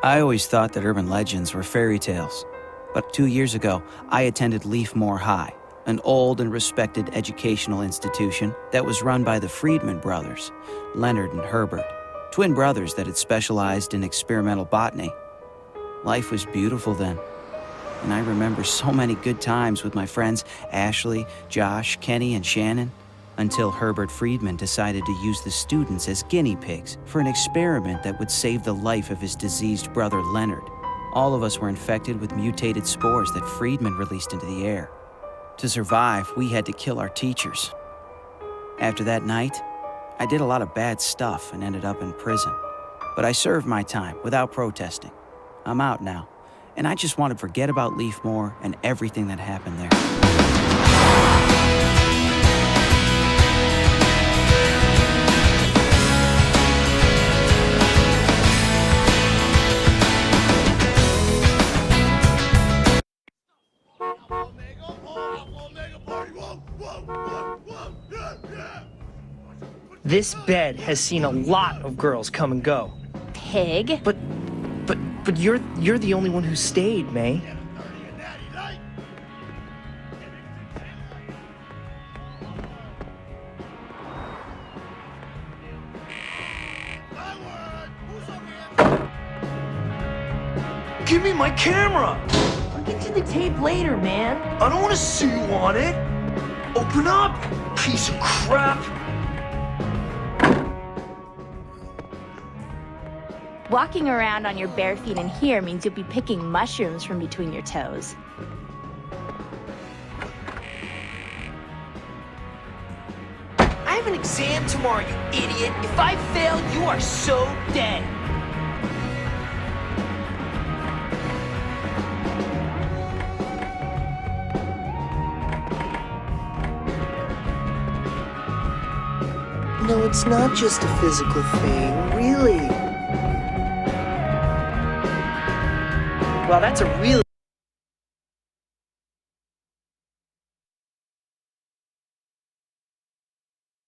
I always thought that urban legends were fairy tales. But 2 years ago, I attended Leafmore High, an old and respected educational institution that was run by the Friedman brothers, Leonard and Herbert, twin brothers that had specialized in experimental botany. Life was beautiful then, and I remember so many good times with my friends Ashley, Josh, Kenny, and Shannon, until Herbert Friedman decided to use the students as guinea pigs for an experiment that would save the life of his diseased brother Leonard. All of us were infected with mutated spores that Friedman released into the air. To survive, we had to kill our teachers. After that night, I did a lot of bad stuff and ended up in prison. But I served my time without protesting. I'm out now, and I just want to forget about Leafmore and everything that happened there. This bed has seen a lot of girls come and go. Pig? But you're the only one who stayed, May. Give me my camera! I'll get you the tape later, man. I don't want to see you on it. Open up, piece of crap. Walking around on your bare feet in here means you'll be picking mushrooms from between your toes. I have an exam tomorrow, you idiot. If I fail, you are so dead. No, it's not just a physical thing, really. Wow, that's a really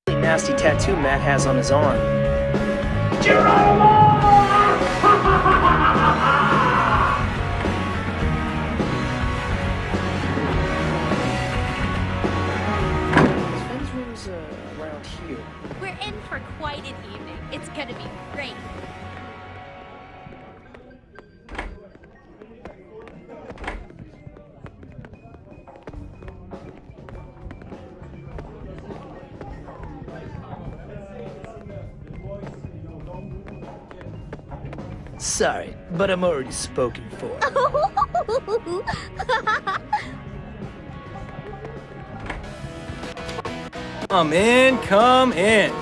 nasty tattoo Matt has on his arm. His friend's room's around here. We're in for quite an evening. It's gonna be great. Sorry, but I'm already spoken for. Come in, come in.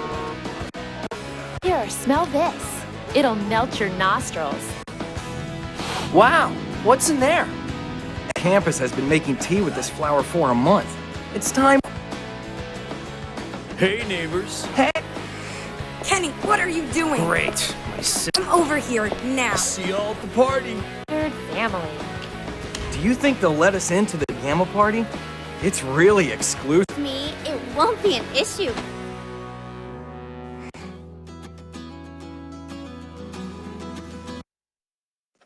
Here, smell this. It'll melt your nostrils. Wow, what's in there? Campus has been making tea with this flower for a month. It's time. Hey, neighbors. Hey. Kenny, what are you doing? Great. Come over here now. See y'all at the party. Third family. Do you think they'll let us into the Gamma party? It's really exclusive. Me, it won't be an issue.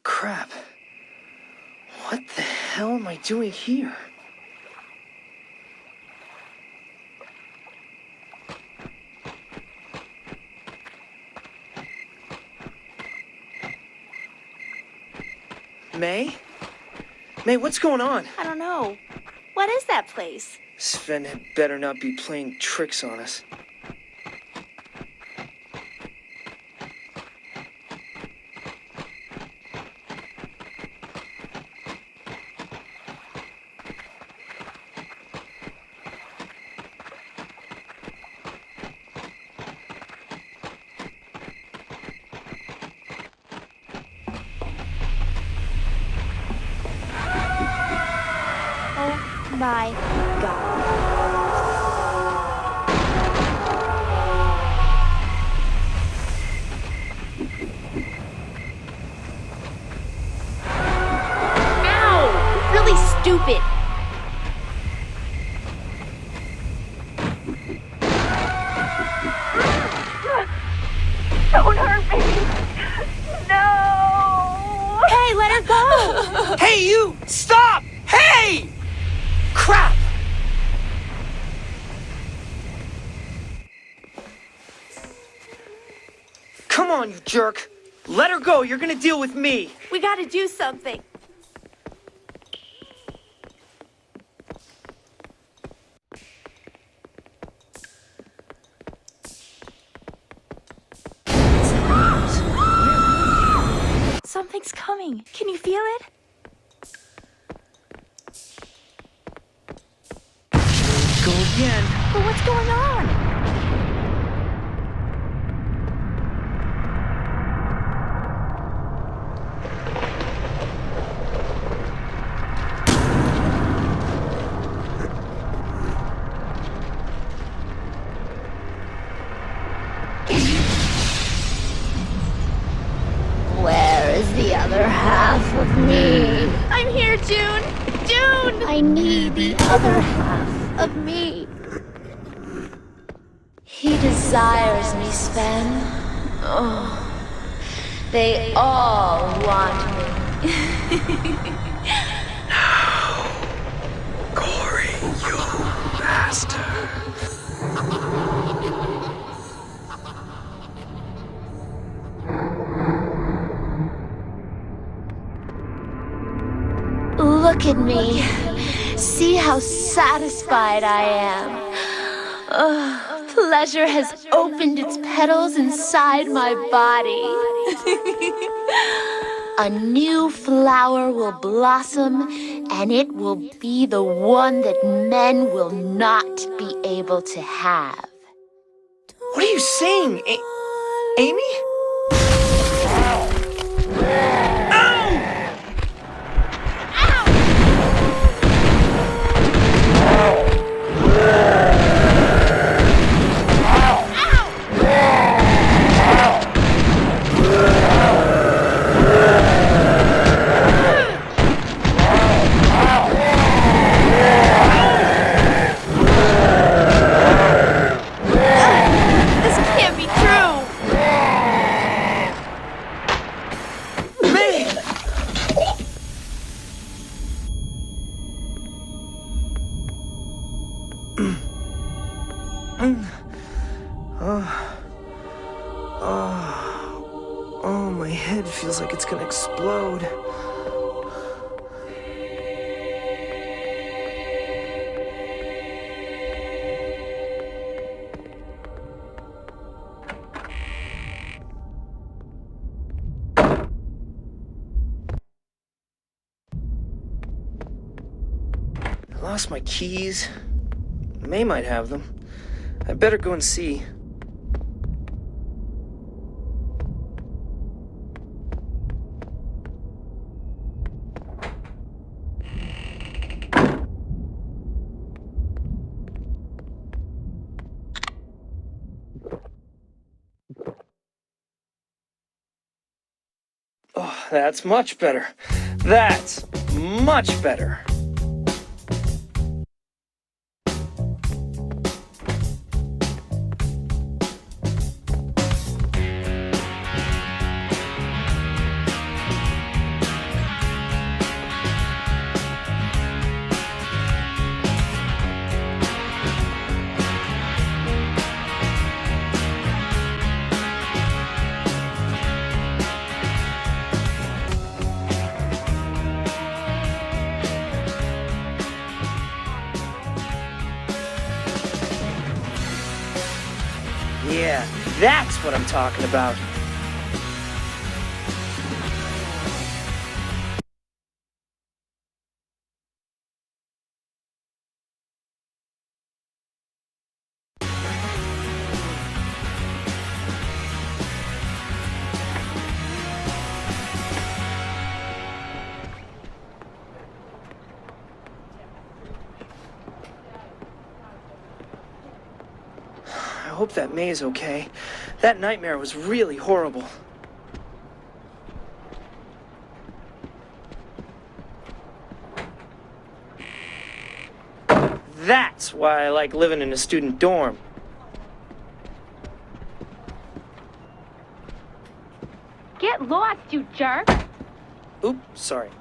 Crap. What the hell am I doing here? May? May, what's going on? I don't know. What is that place? Sven had better not be playing tricks on us. my God. Ow! Really stupid. Don't hurt me. No. Hey, let her go. Hey, you! Stop! Hey! Crap! Come on, you jerk! Let her go, you're gonna deal with me! We gotta do something. Something's coming. Can you feel it? Go again. But what's going on? Where is the other half of me? I'm here, June. June! I need the other half of me. He desires me, Sven. Oh, they all want me. Glory, you master. Look at me. See how satisfied I am. Pleasure has opened its petals inside my body. A new flower will blossom, and it will be the one that men will not be able to have. What are you saying, Amy? Oh, my head feels like it's gonna explode. I lost my keys. May might have them. I better go and see. Oh, that's much better. That's much better. Yeah, that's what I'm talking about. hope that May is okay. That nightmare was really horrible. That's why I like living in a student dorm. Get lost, you jerk! Oops, sorry.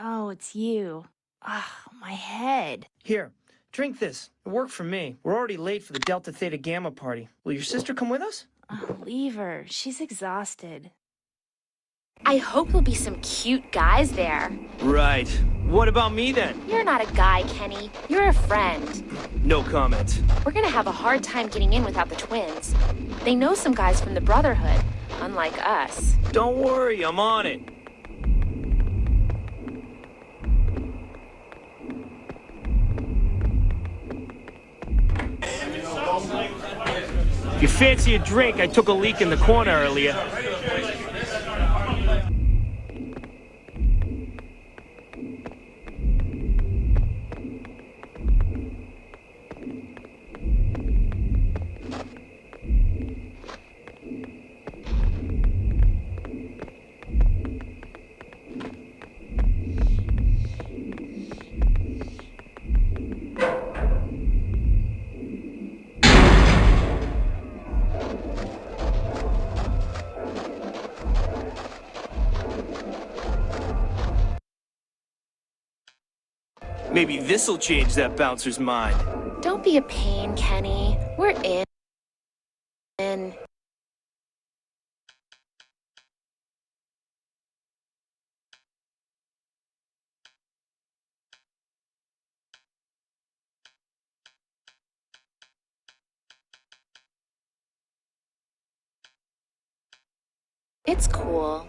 Oh, it's you. Ah, my head. Here, drink this. It worked for me. We're already late for the Delta Theta Gamma party. Will your sister come with us? Oh, leave her. She's exhausted. I hope there'll be some cute guys there. Right. What about me then? You're not a guy, Kenny. You're a friend. No comment. We're gonna have a hard time getting in without the twins. They know some guys from the Brotherhood, unlike us. Don't worry, I'm on it. If you fancy a drink, I took a leak in the corner earlier. Maybe this'll change that bouncer's mind. Don't be a pain, Kenny. We're in. It's cool.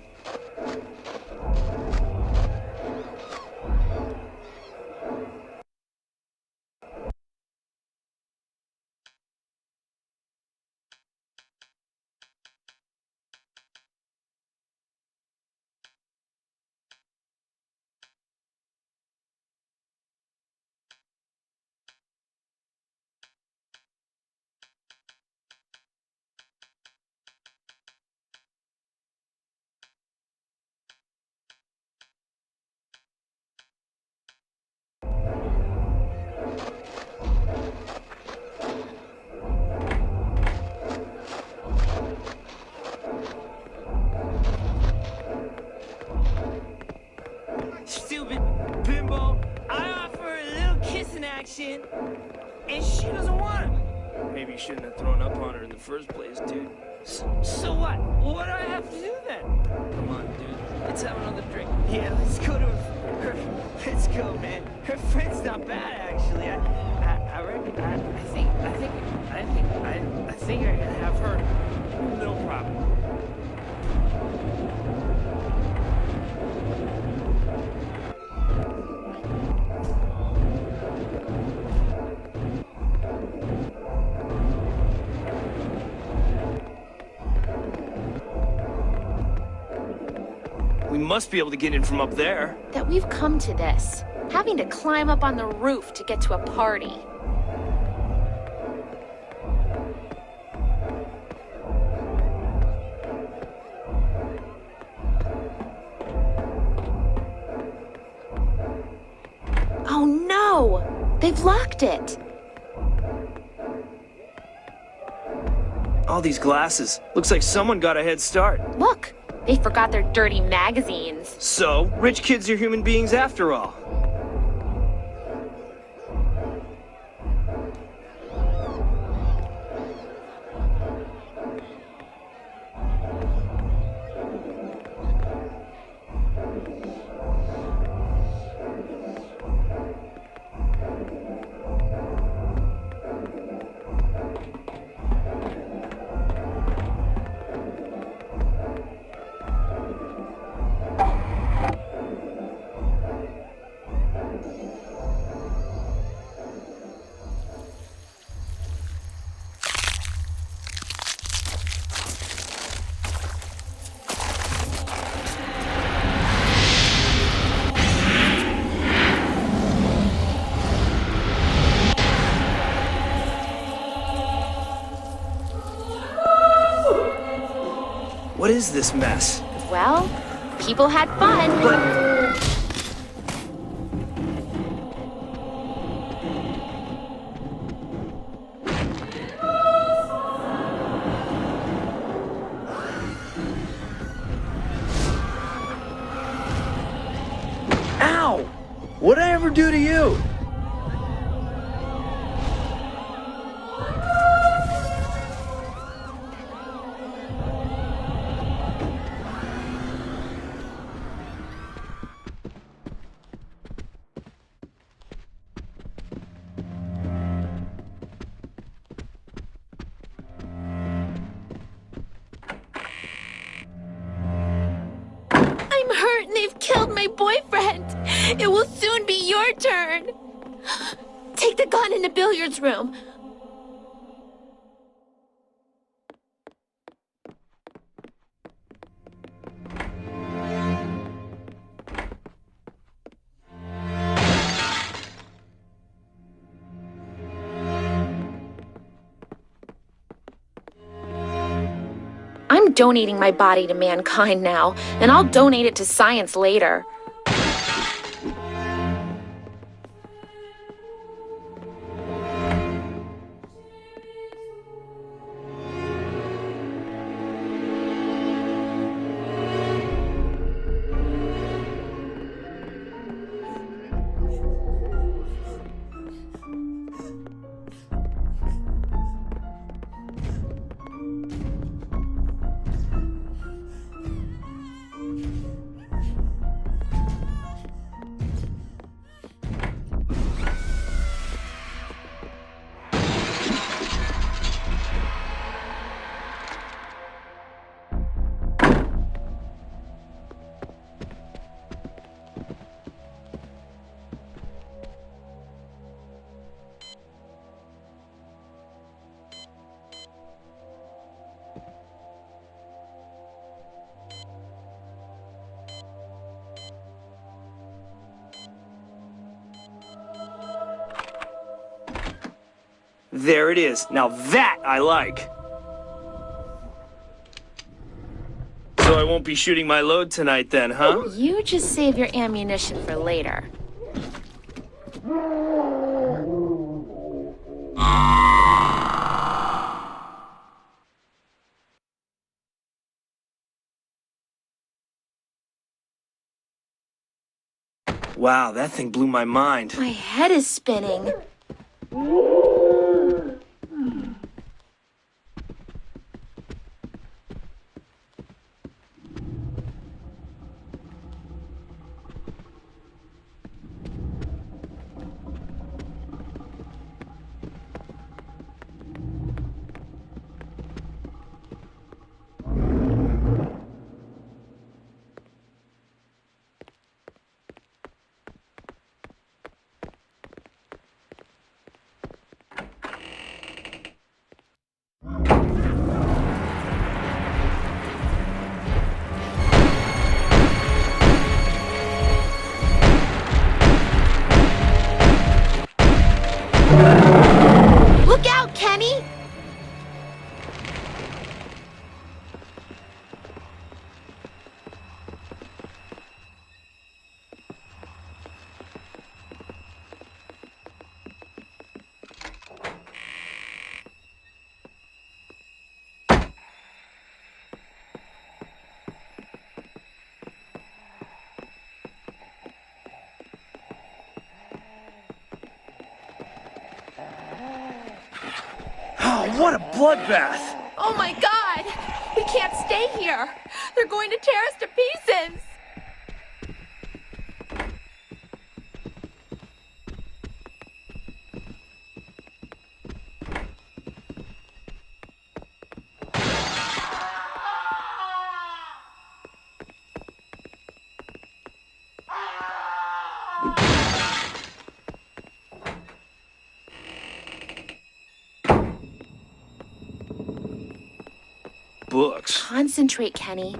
Stupid bimbo. I offer her a little kiss in action, and she doesn't want it. Maybe you shouldn't have thrown up on her in the first place, dude. So what? What do I have to do then? Come on, dude. Let's have another drink. Yeah, let's go to her. Let's go, man. Her friend's not bad, actually. I reckon. I think I can have her. No problem. We must be able to get in from up there. That we've come to this. Having to climb up on the roof to get to a party. Oh no! They've locked it! All these glasses. Looks like someone got a head start. Look! They forgot their dirty magazines. So, rich kids are human beings after all. is this mess? Well, people had fun. Ow! What'd I ever do to you? I'm hurt and they've killed my boyfriend. It will soon be your turn. Take the gun in the billiards room. I'm donating my body to mankind now, and I'll donate it to science later. There it is. Now that I like. So I won't be shooting my load tonight then, huh? You just save your ammunition for later. Wow, that thing blew my mind. My head is spinning. Look out, Kenny! Oh, what a bloodbath! Oh my god! We can't stay here. They're going to tear us to pieces. Books. Concentrate, Kenny.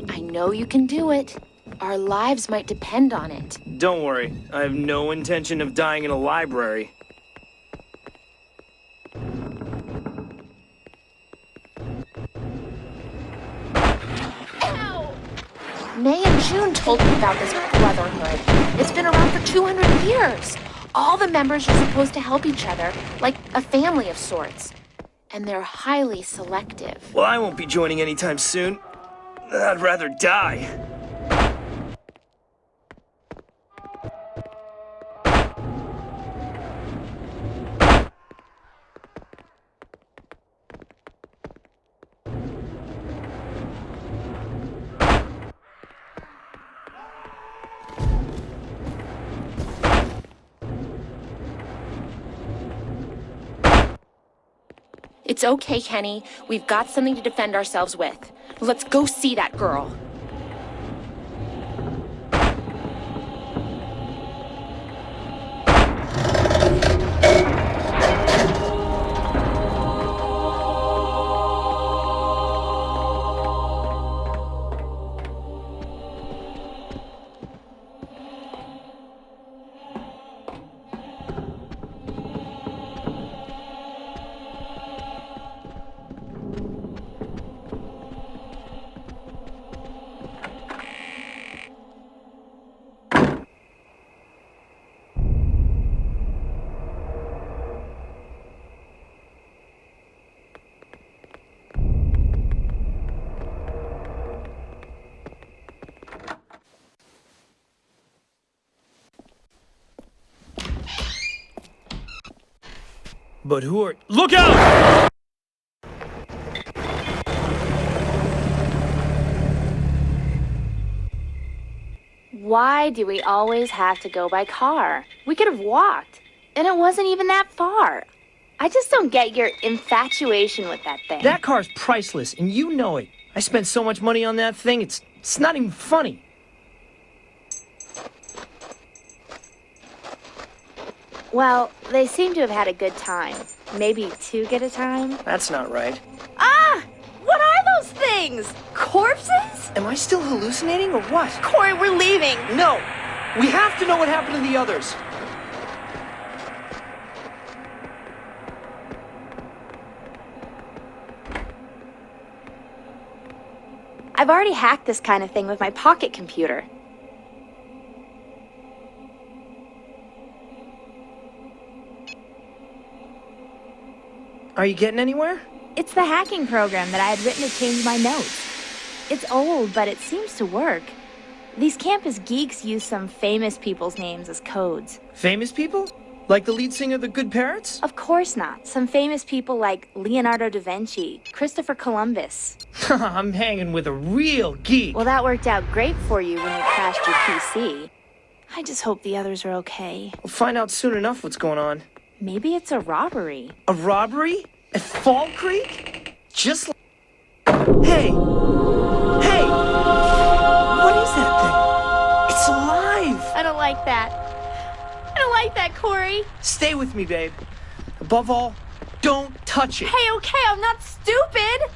I know you can do it. Our lives might depend on it. Don't worry, I have no intention of dying in a library. May and June told me about this brotherhood. It's been around for 200 years. All the members are supposed to help each other, like a family of sorts. And they're highly selective. Well, I won't be joining anytime soon. I'd rather die. It's okay, Kenny. We've got something to defend ourselves with. Let's go see that girl. But who are... Look out! Why do we always have to go by car? We could have walked, and it wasn't even that far. I just don't get your infatuation with that thing. That car's priceless, and you know it. I spent so much money on that thing, it's not even funny. Well, they seem to have had a good time. Maybe too good a time? That's not right. Ah! What are those things? Corpses? Am I still hallucinating or what? Corey, we're leaving. No! We have to know what happened to the others. I've already hacked this kind of thing with my pocket computer. Are you getting anywhere? It's the hacking program that I had written to change my notes. It's old, but it seems to work. These campus geeks use some famous people's names as codes. Famous people? Like the lead singer of the Good Parrots? Of course not. Some famous people like Leonardo da Vinci, Christopher Columbus. I'm hanging with a real geek. Well, that worked out great for you when you crashed your PC. I just hope the others are okay. We'll find out soon enough what's going on. Maybe it's a robbery. A robbery? At Fall Creek? Just like... Hey! Hey! What is that thing? It's alive! I don't like that. I don't like that, Corey. Stay with me, babe. Above all, don't touch it. Hey, okay, I'm not stupid.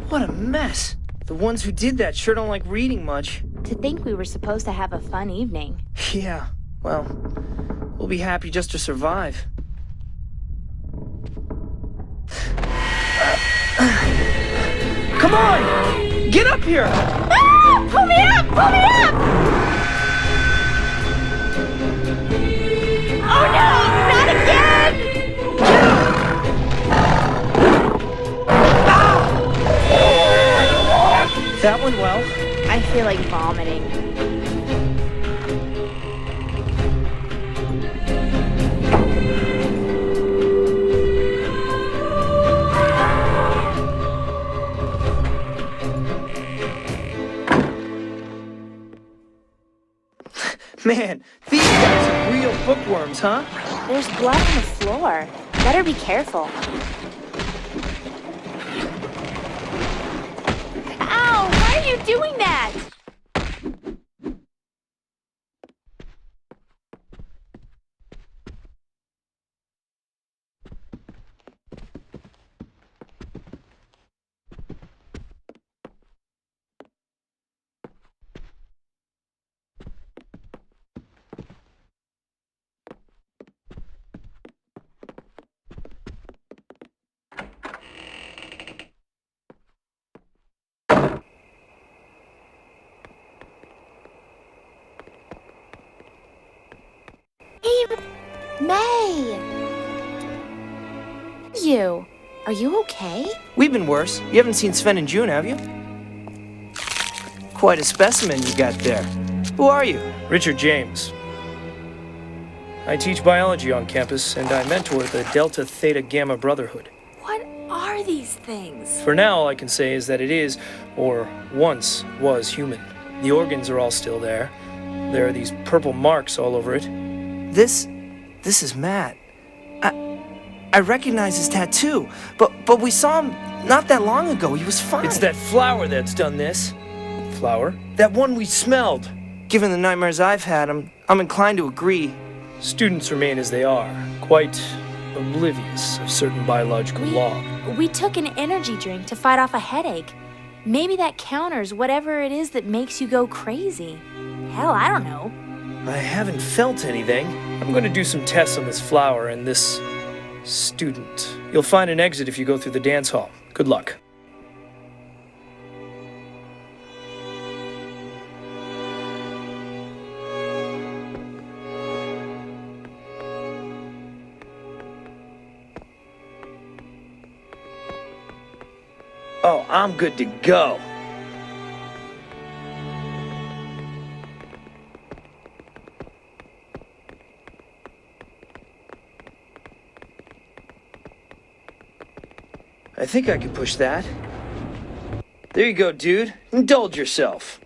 What a mess. The ones who did that sure don't like reading much. To think we were supposed to have a fun evening. Yeah, well, we'll be happy just to survive. Come on! Get up here! Ah! Pull me up! Pull me up! Oh no! Not again! That went well. I feel like vomiting. Man, these guys are real bookworms, huh? There's blood on the floor. Better be careful. Ow! Why are you doing that? Hey, May! Are you okay? We've been worse. You haven't seen Sven and June, have you? Quite a specimen you got there. Who are you? Richard James. I teach biology on campus, and I mentor the Delta Theta Gamma Brotherhood. What are these things? For now, all I can say is that it is, or once was, human. The organs are all still there. There are these purple marks all over it. This is Matt. I recognize his tattoo, but we saw him not that long ago. He was fine. It's that flower that's done this. Flower? That one we smelled. Given the nightmares I've had, I'm inclined to agree. Students remain as they are, quite oblivious of certain biological law. We took an energy drink to fight off a headache. Maybe that counters whatever it is that makes you go crazy. Hell, I don't know. I haven't felt anything. I'm going to do some tests on this flower and this student. You'll find an exit if you go through the dance hall. Good luck. Oh, I'm good to go. I think I can push that. There you go, dude. Indulge yourself.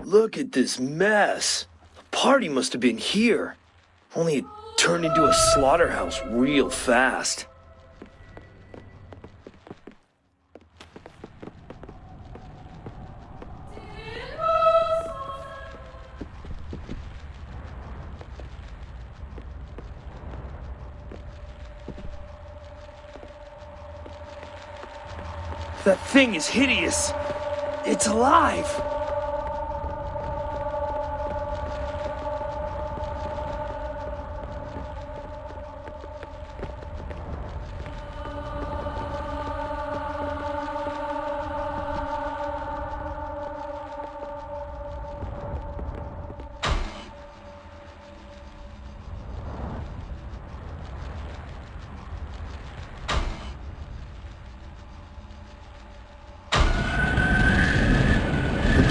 Look at this mess. The party must have been here. Only it turned into a slaughterhouse real fast. That thing is hideous. It's alive.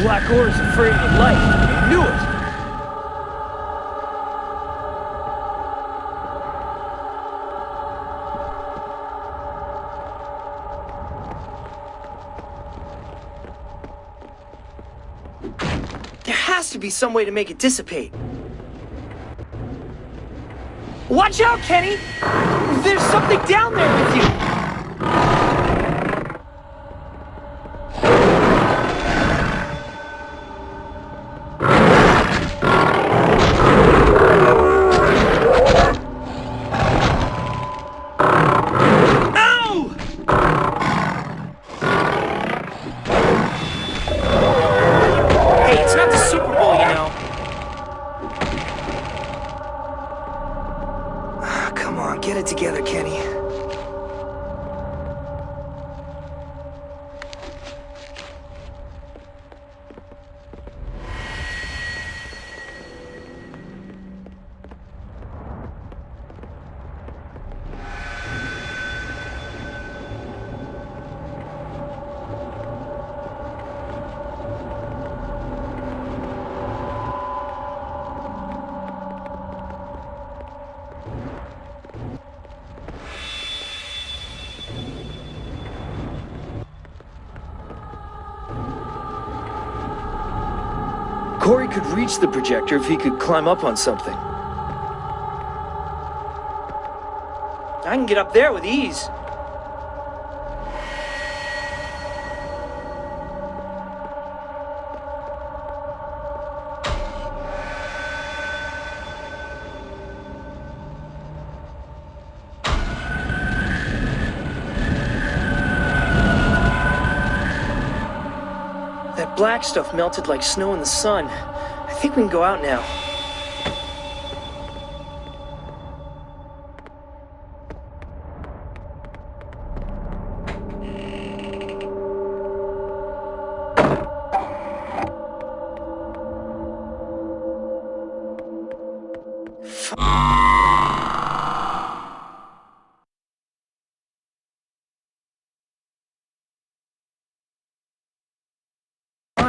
Black Ore is afraid of the light. I knew it! There has to be some way to make it dissipate. Watch out, Kenny! There's something down there with you! Get it together, Kenny. Corey could reach the projector if he could climb up on something. I can get up there with ease. That black stuff melted like snow in the sun. I think we can go out now.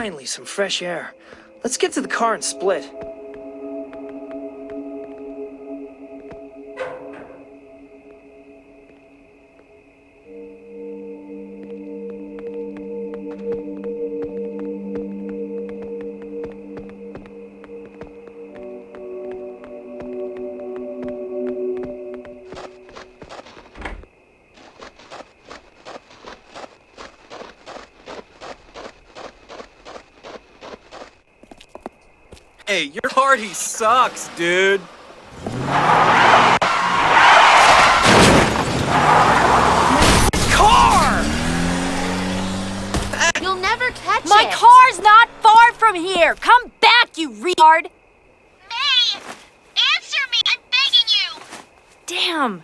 Finally, some fresh air. Let's get to the car and split. Hey, your party sucks, dude. Car! You'll never catch it. My car's not far from here. Come back, you retard. May! Answer me! I'm begging you! Damn.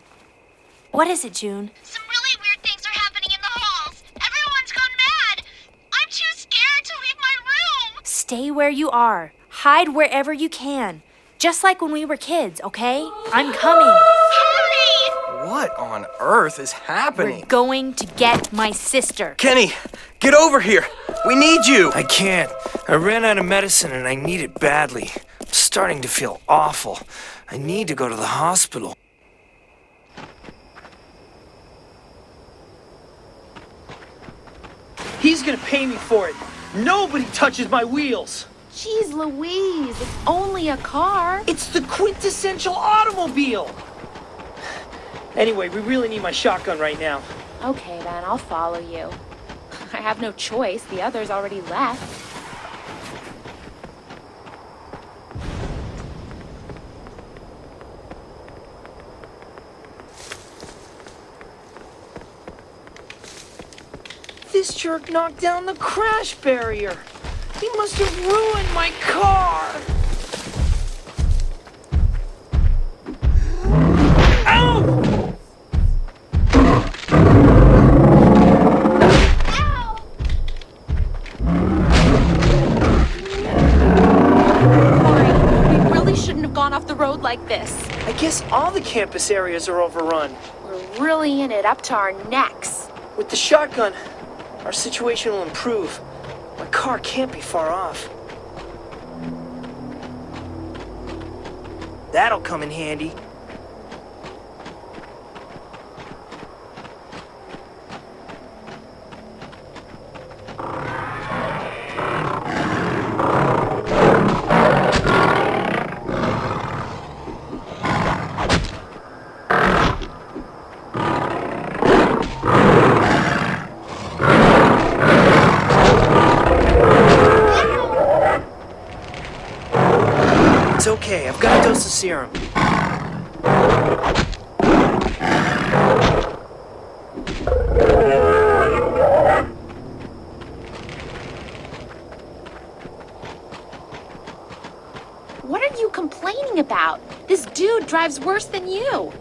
What is it, June? Some really weird things are happening in the halls. Everyone's gone mad. I'm too scared to leave my room. Stay where you are. Hide wherever you can. Just like when we were kids, okay? I'm coming. Hurry! What on earth is happening? We're going to get my sister. Kenny, get over here. We need you. I can't. I ran out of medicine and I need it badly. I'm starting to feel awful. I need to go to the hospital. He's gonna pay me for it. Nobody touches my wheels. Jeez Louise, it's only a car. It's the quintessential automobile. Anyway, we really need my shotgun right now. Okay, then, I'll follow you. I have no choice. The others already left. This jerk knocked down the crash barrier. He must have ruined my car. Ow! We really shouldn't have gone off the road like this. I guess all the campus areas are overrun. We're really in it up to our necks. With the shotgun, our situation will improve. My car can't be far off. That'll come in handy. It's okay, I've got a dose of serum. What are you complaining about? This dude drives worse than you.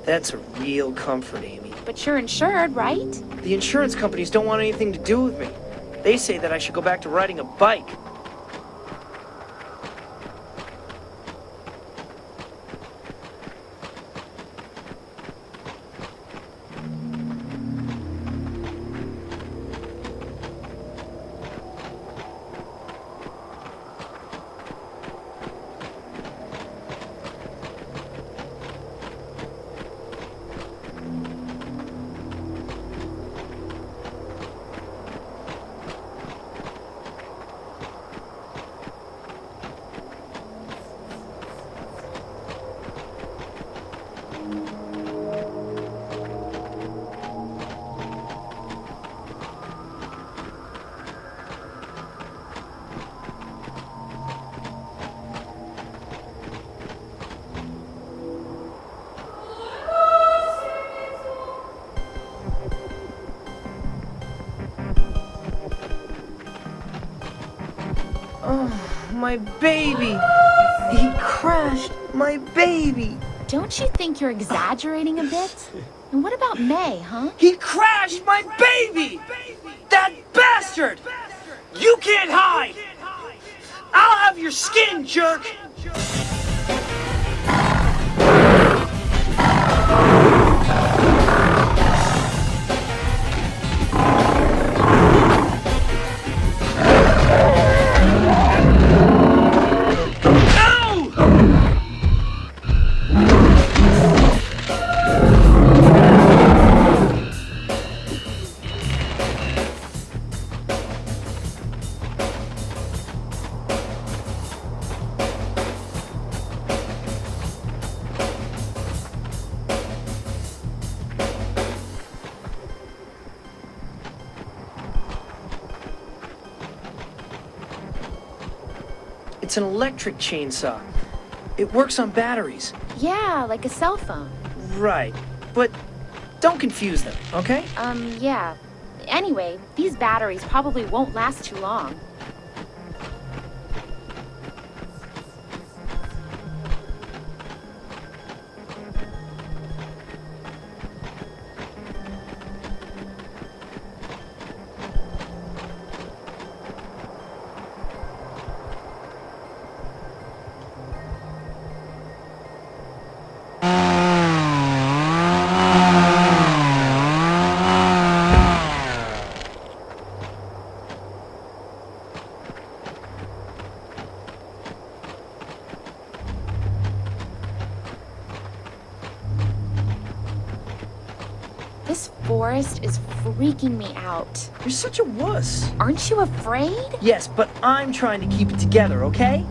That's a real comfort, Amy. But you're insured, right? The insurance companies don't want anything to do with me. They say that I should go back to riding a bike. My baby! He crashed my baby! Don't you think you're exaggerating a bit? And what about May, huh? He crashed my baby! That bastard! You can't hide! I'll have your skin, jerk! It's an electric chainsaw. It works on batteries. Yeah, like a cell phone. Right. But don't confuse them, okay? Yeah. Anyway, these batteries probably won't last too long. This forest is freaking me out. You're such a wuss. Aren't you afraid? Yes, but I'm trying to keep it together, okay?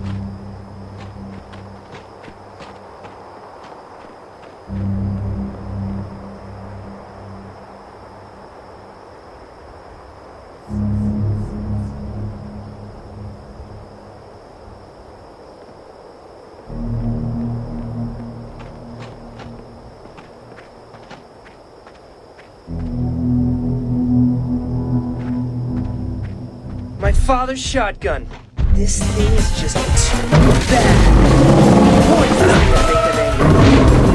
My father's shotgun. This thing is just too bad. Boy, does it make them angry.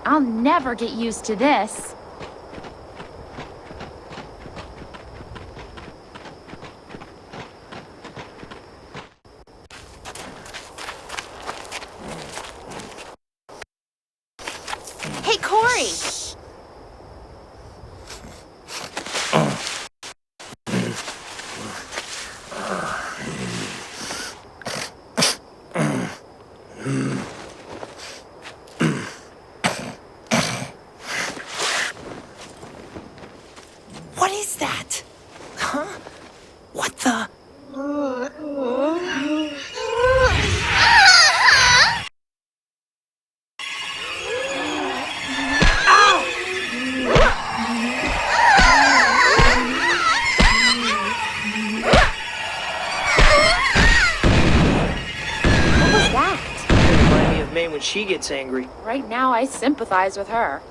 I'll never get used to this. Hey, Corey! What is that? Huh? What the? What was that? Remind me of May when she gets angry. Right now, I sympathize with her.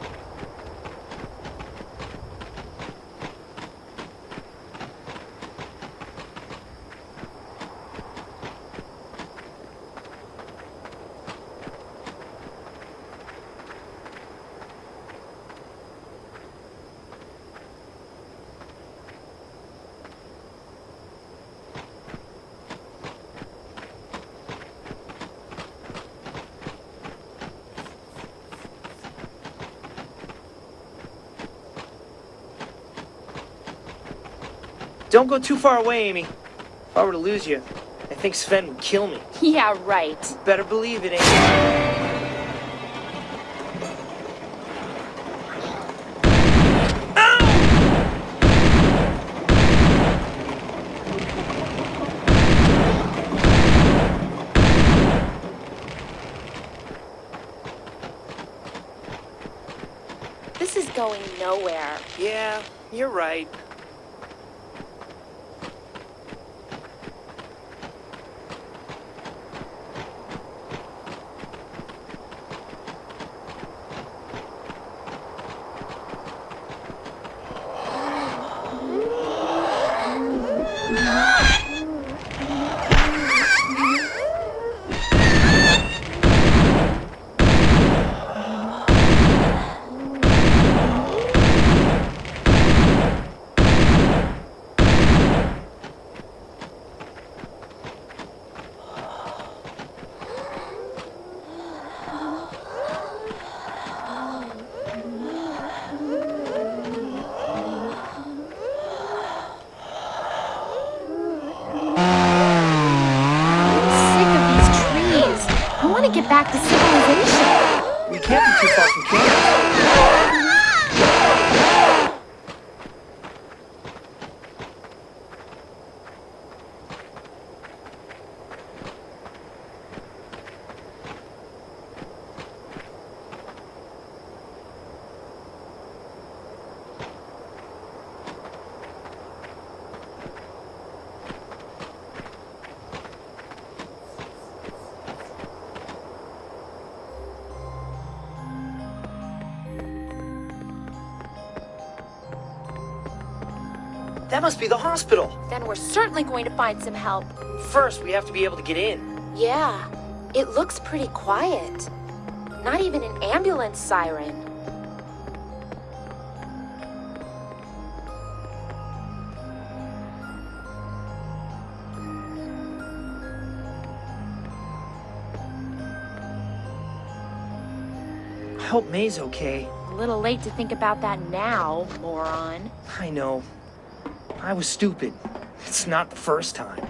Don't go too far away, Amy. If I were to lose you, I think Sven would kill me. Yeah, right. Better believe it, Amy. This is going nowhere. Yeah, you're right. That must be the hospital. Then we're certainly going to find some help. First, we have to be able to get in. Yeah, it looks pretty quiet. Not even an ambulance siren. I hope May's okay. A little late to think about that now, moron. I know. I was stupid. It's not the first time.